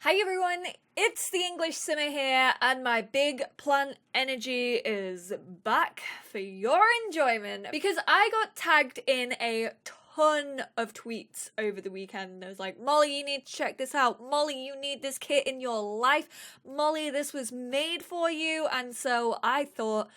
Hi everyone, it's the EnglishSimmer here, and my big plant energy is back for your enjoyment because I got tagged in a ton of tweets over the weekend. I was like, Molly, you need to check this out. Molly, you need this kit in your life. Molly, this was made for you. And so I thought,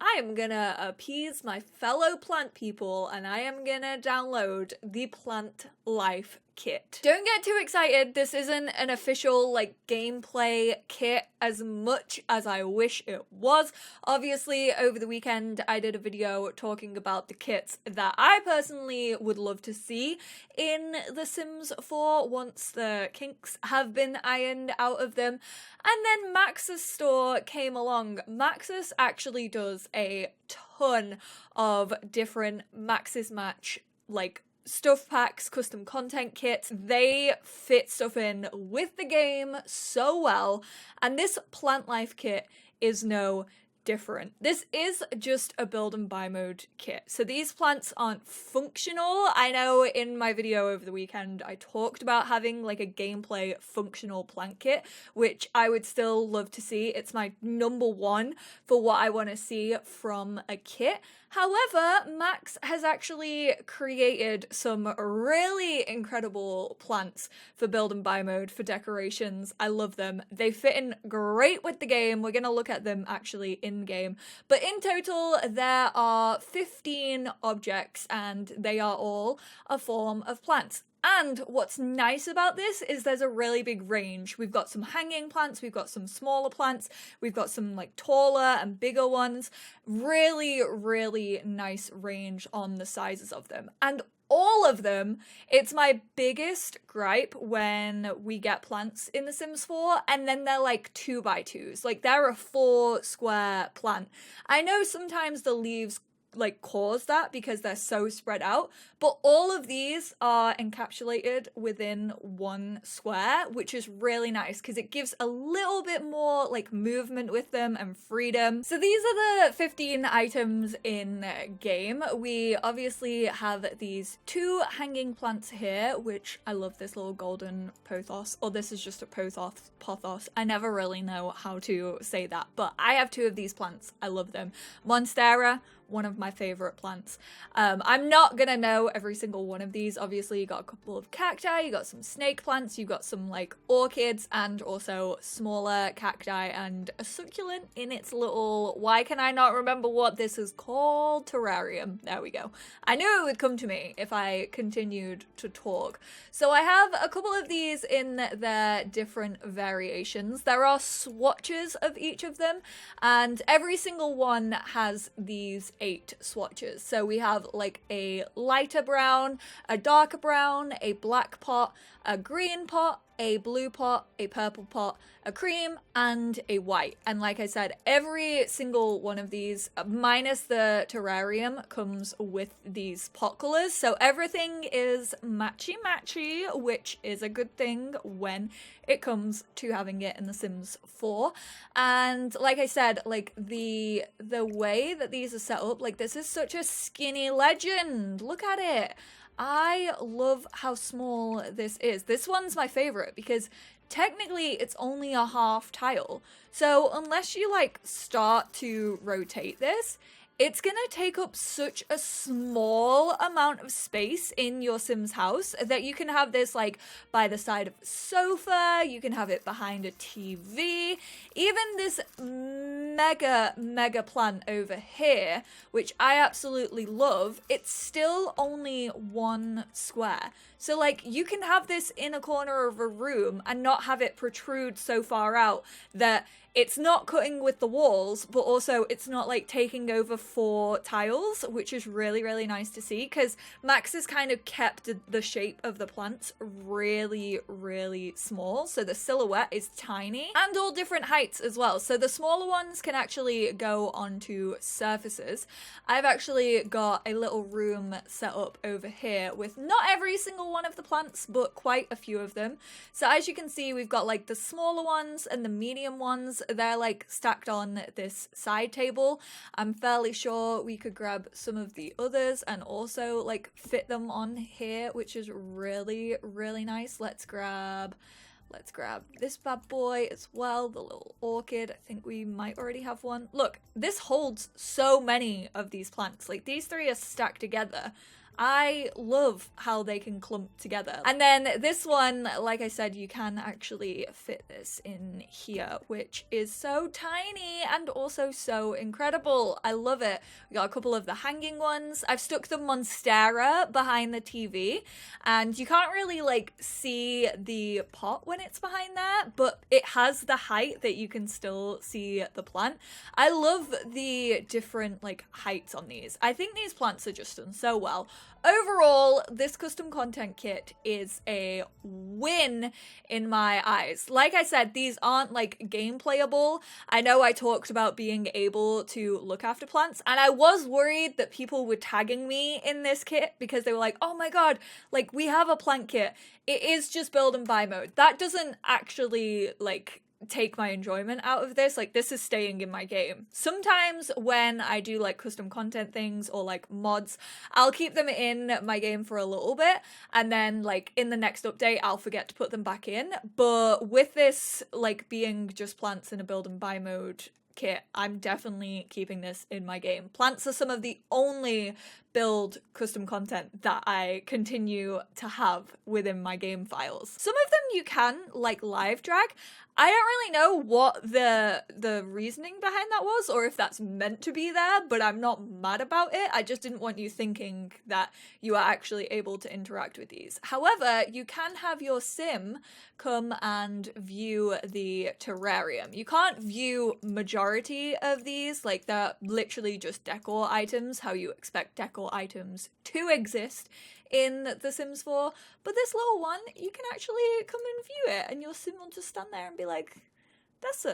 I am gonna appease my fellow plant people and I am gonna download the Plant Life kit. Don't get too excited, this isn't an official gameplay kit as much as I wish it was. Obviously over the weekend I did a video talking about the kits that I personally would love to see in The Sims 4 once the kinks have been ironed out of them. And then Max's store came along. Max's actually does a ton of different Max's Match stuff packs, custom content kits. They fit stuff in with the game so well, and this Plant Life kit is no different. This is just a build and buy mode kit. So these plants aren't functional. I know in my video over the weekend I talked about having a gameplay functional plant kit, which I would still love to see. It's my number one for what I want to see from a kit. However, Max has actually created some really incredible plants for build and buy mode, for decorations. I love them. They fit in great with the game. We're going to look at them actually in game. But in total, there are 15 objects and they are all a form of plants. And what's nice about this is there's a really big range. We've got some hanging plants, we've got some smaller plants, we've got some taller and bigger ones. Really, really nice range on the sizes of them. And all of them, it's my biggest gripe when we get plants in The Sims 4 and then they're 2x2s. They're a 4 square plant. I know sometimes the leaves cause that because they're so spread out, but all of these are encapsulated within one square, which is really nice because it gives a little bit more movement with them and freedom. So these are the 15 items in game. We obviously have these 2 hanging plants here, which I love this little golden pothos, or this is just a pothos. I never really know how to say that, but I have 2 of these plants. I love them. Monstera, one of my favorite plants. I'm not gonna know every single one of these. Obviously you got a couple of cacti, you got some snake plants, you got some orchids, and also smaller cacti and a succulent in its little, why can I not remember what this is called, terrarium. There we go. I knew it would come to me if I continued to talk. So I have a couple of these in their different variations. There are swatches of each of them, and every single one has these 8 swatches. So we have a lighter brown, a darker brown, a black pot, a green pot, a blue pot, a purple pot, a cream, and a white. And like I said, every single one of these, minus the terrarium, comes with these pot colors. So everything is matchy-matchy, which is a good thing when it comes to having it in The Sims 4. And like I said, the way that these are set up, this is such a skinny legend. Look at it. I love how small this is. This one's my favorite because technically it's only a half tile. So unless you start to rotate this, it's gonna take up such a small amount of space in your Sims house that you can have this by the side of a sofa, you can have it behind a TV, even this mega plant over here, which I absolutely love, it's still only 1 square. So you can have this in a corner of a room and not have it protrude so far out that it's not cutting with the walls, but also it's not taking over 4 tiles, which is really, really nice to see because Max has kind of kept the shape of the plants really, really small. So the silhouette is tiny and all different heights as well. So the smaller ones can actually go onto surfaces. I've actually got a little room set up over here with not every single one of the plants, but quite a few of them. So as you can see, we've got the smaller ones and the medium ones. They're stacked on this side table. I'm fairly sure we could grab some of the others and also fit them on here, which is really, really nice. Let's grab Let's grab this bad boy as well, the little orchid. I think we might already have one. Look, this holds so many of these plants. Like, these three are stacked together. I love how they can clump together. And then this one, like I said, you can actually fit this in here, which is so tiny and also so incredible. I love it. We got a couple of the hanging ones. I've stuck the monstera behind the TV, and you can't really like see the pot when it's behind there, but it has the height that you can still see the plant. I love the different like heights on these. I think these plants are just done so well. Overall, this custom content kit is a win in my eyes. Like I said, these aren't like game playable. I know I talked about being able to look after plants, and I was worried that people were tagging me in this kit because they were like, oh my god, like we have a plant kit. It is just build and buy mode. That doesn't actually like take my enjoyment out of this. Like, this is staying in my game. Sometimes when I do like custom content things or like mods, I'll keep them in my game for a little bit, and then like in the next update I'll forget to put them back in. But with this like being just plants in a build and buy mode kit, I'm definitely keeping this in my game. Plants are some of the only build custom content that I continue to have within my game files. Some of them you can like live drag. I don't really know what the reasoning behind that was, or if that's meant to be there, but I'm not mad about it. I just didn't want you thinking that you are actually able to interact with these. However, you can have your sim come and view the terrarium. You can't view majority of these, like they're literally just decor items, how you expect decor items to exist in The Sims 4, but this little one, you can actually come and view it, and your sim will just stand there and be like, that's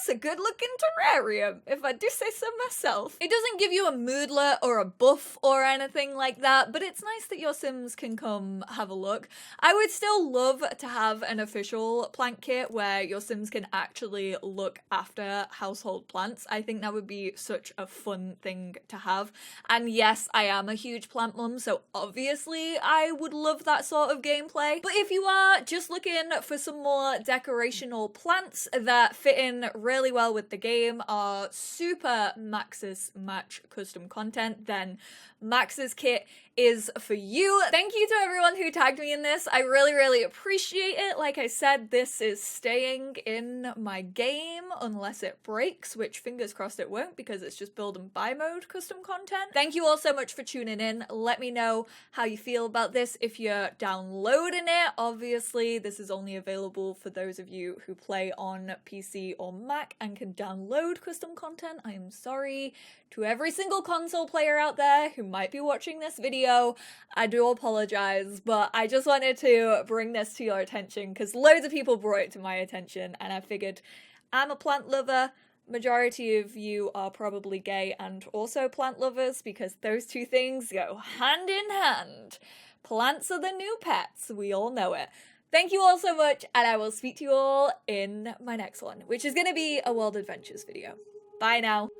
a good looking terrarium, if I do say so myself. It doesn't give you a moodlet or a buff or anything like that, but it's nice that your sims can come have a look. I would still love to have an official plant kit where your sims can actually look after household plants. I think that would be such a fun thing to have. And yes, I am a huge plant mum, so obviously I would love that sort of gameplay. But if you are just looking for some more decorational plants that fit in really well with the game, are super Maxis Match custom content, then Max's kit is for you. Thank you to everyone who tagged me in this. I really appreciate it. Like I said, this is staying in my game unless it breaks, which fingers crossed it won't, because it's just build and buy mode custom content. Thank you all so much for tuning in. Let me know how you feel about this if you're downloading it. Obviously, this is only available for those of you who play on PC or Mac and can download custom content. I am sorry to every single console player out there who might be watching this video. I do apologize, but I just wanted to bring this to your attention because loads of people brought it to my attention, and I figured I'm a plant lover. Majority of you are probably gay and also plant lovers, because those two things go hand in hand. Plants are the new pets, we all know it. Thank you all so much, and I will speak to you all in my next one, which is going to be a World Adventures video. Bye now.